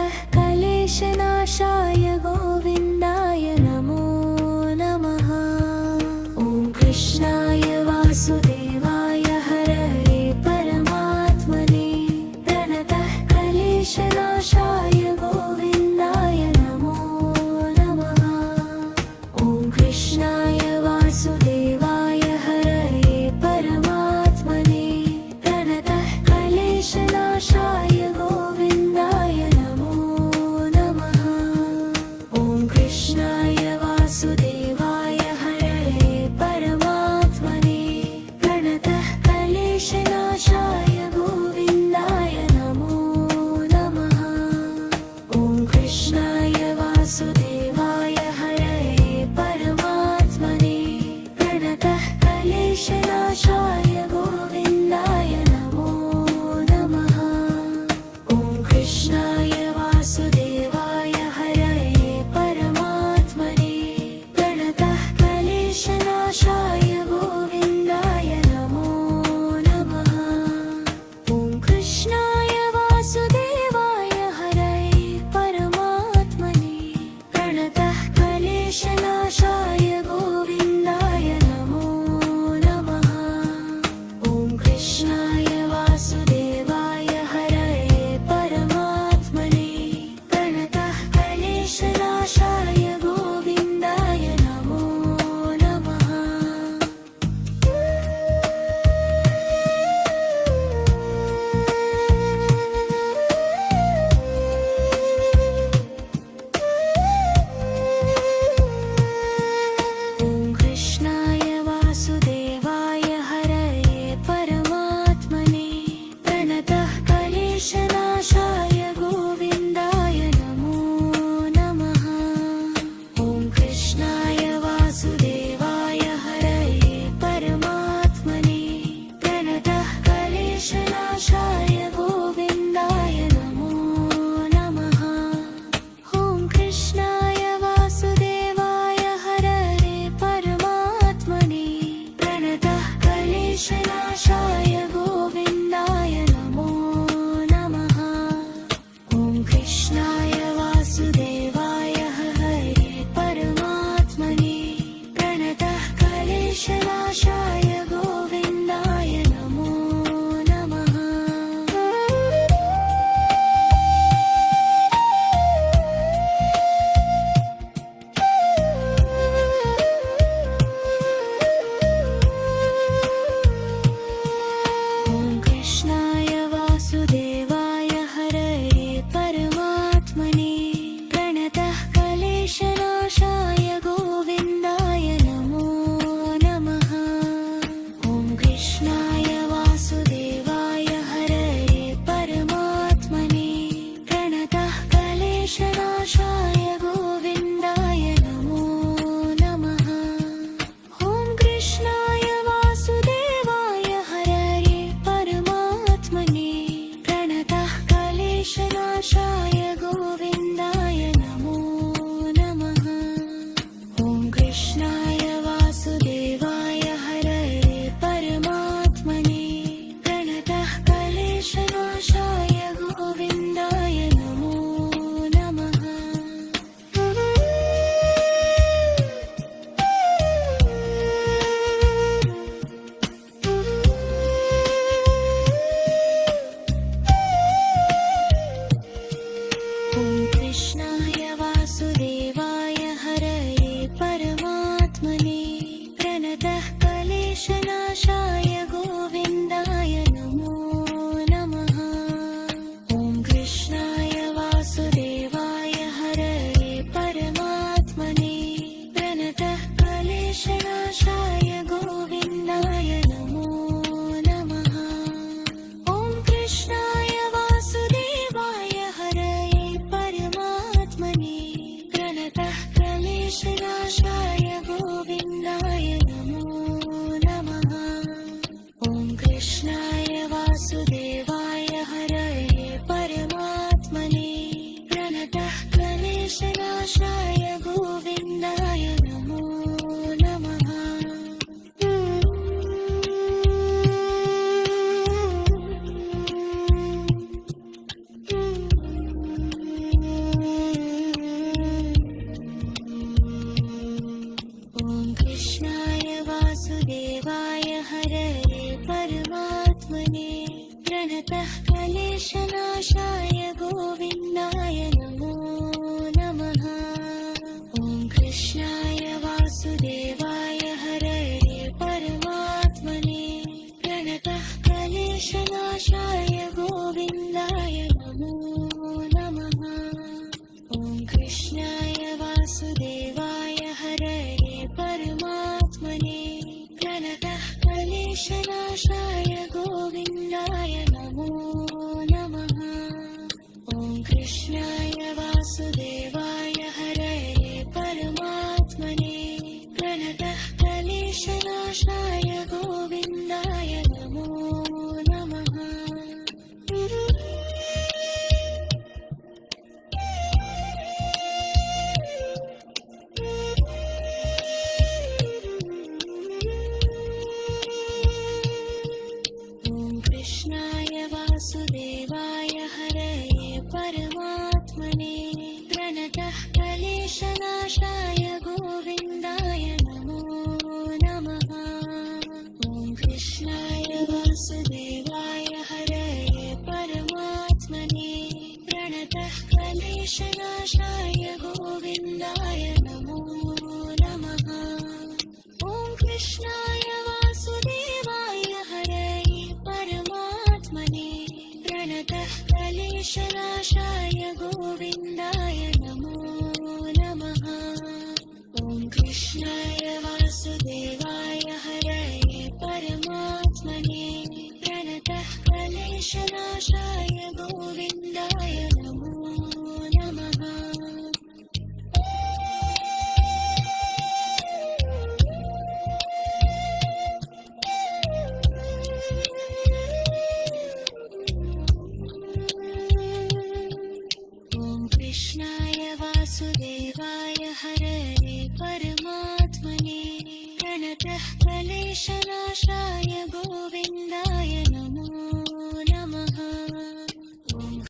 प्रणतः क्लेशनाशाय गोविन्दाय नमो नमः। ॐ कृष्णाय वासुदेवाय हरये परमात्मने प्रणतः क्लेशनाशाय गोविन्दाय नमो नमः। ॐ कृष्णाय वासुदेवाय हरये परमात्मने प्रणतः क्लेशनाशाय गोविन्दाय नमो नमः। ॐ कृष्णाय वासुदेवाय हरये परमात्मने प्रणतः क्लेशनाशाय गोविन्दाय नमो नमः। ॐ कृष्णाय वासुदेवाय हरये परमात्मने प्रणतः क्लेशनाशाय गोविन्दाय नमो नमः। ॐ कृष्णाय वासुदेवाय हरये परमात्मने प्रणतः क्लेशनाशाय गोविन्दाय नमो नमः। ॐ कृष्णाय वासुदेवाय हरये परमात्मने प्रणतः क्लेशनाशाय गोविन्दाय नमो नमः। ॐ कृष्णाय वासुदेवाय हरये परमात्मने प्रणतः क्लेशनाशाय गोविन्दाय नमो नमः। ॐ कृष्णाय वासुदेवाय हरये परमात्मने प्रणतः क्लेशनाशाय गोविन्दाय नमो नमः। ॐ कृष्णाय वासुदेवाय हरये परमात्मने प्रणतः क्लेशनाशाय गोविन्दाय नमो नमः। ॐ कृष्णाय वासुदेवाय हरये परमात्मने प्रणतः क्लेशनाशाय गोविन्दाय नमो नमः। ॐ कृष्णाय वासुदेवाय हरये परमात्मने प्रणतः क्लेशनाशाय गोविन्दाय नमो नमः। ॐ कृष्णाय वासुदेवाय हरये परमात्मने प्रणतः क्लेशनाशाय गोविन्दाय नमो नमः। ॐ कृष्णाय वासुदेवाय हरये परमात्मने प्रणतः क्लेशनाशाय गोविन्दाय नमो नमः। ॐ कृष्णाय वासुदेवाय हरये परमात्मने प्रणतः क्लेशनाशाय गोविन्दाय नमो नमः। ॐ कृष्णाय वासुदेवाय हरये परमात्मने प्रणतः क्लेशनाशाय गोविन्दाय नमो नमः। ॐ कृष्णाय वासुदेवाय हरये परमात्मने प्रणतः क्लेशनाशाय गोविन्दाय नमो नमः। ॐ कृष्णाय वासुदेवाय हरये परमात्मने प्रणतः क्लेशनाशाय गोविन्दाय नमो नमः। ॐ कृष्णाय वासुदेवाय हरये परमात्मने कृष्णाय वासुदेवाय हरये परमात्मने प्रणतः क्लेशनाशाय गोविन्दाय नमो नमः। कृष्णाय वासुदेवाय हरये परमात्मने प्रणतः क्लेशनाशाय गोविन्दाय नमो नमः। कृष्णाय वासुदेवाय हरये परमात्मने प्रणतः क्लेशनाशाय गोविन्दाय नमो नमः। कृष्णाय वासुदेवाय हरये परमात्मने प्रणतः क्लेशनाशाय गोविन्दाय नमो नमः। कृष्णाय वासुदेवाय हरये परमात्मने प्रणतः क्लेशनाशाय गोविन्दाय नमो नमः। कृष्णाय वासुदेवाय हरये परमात्मने प्रणतः क्लेशनाशाय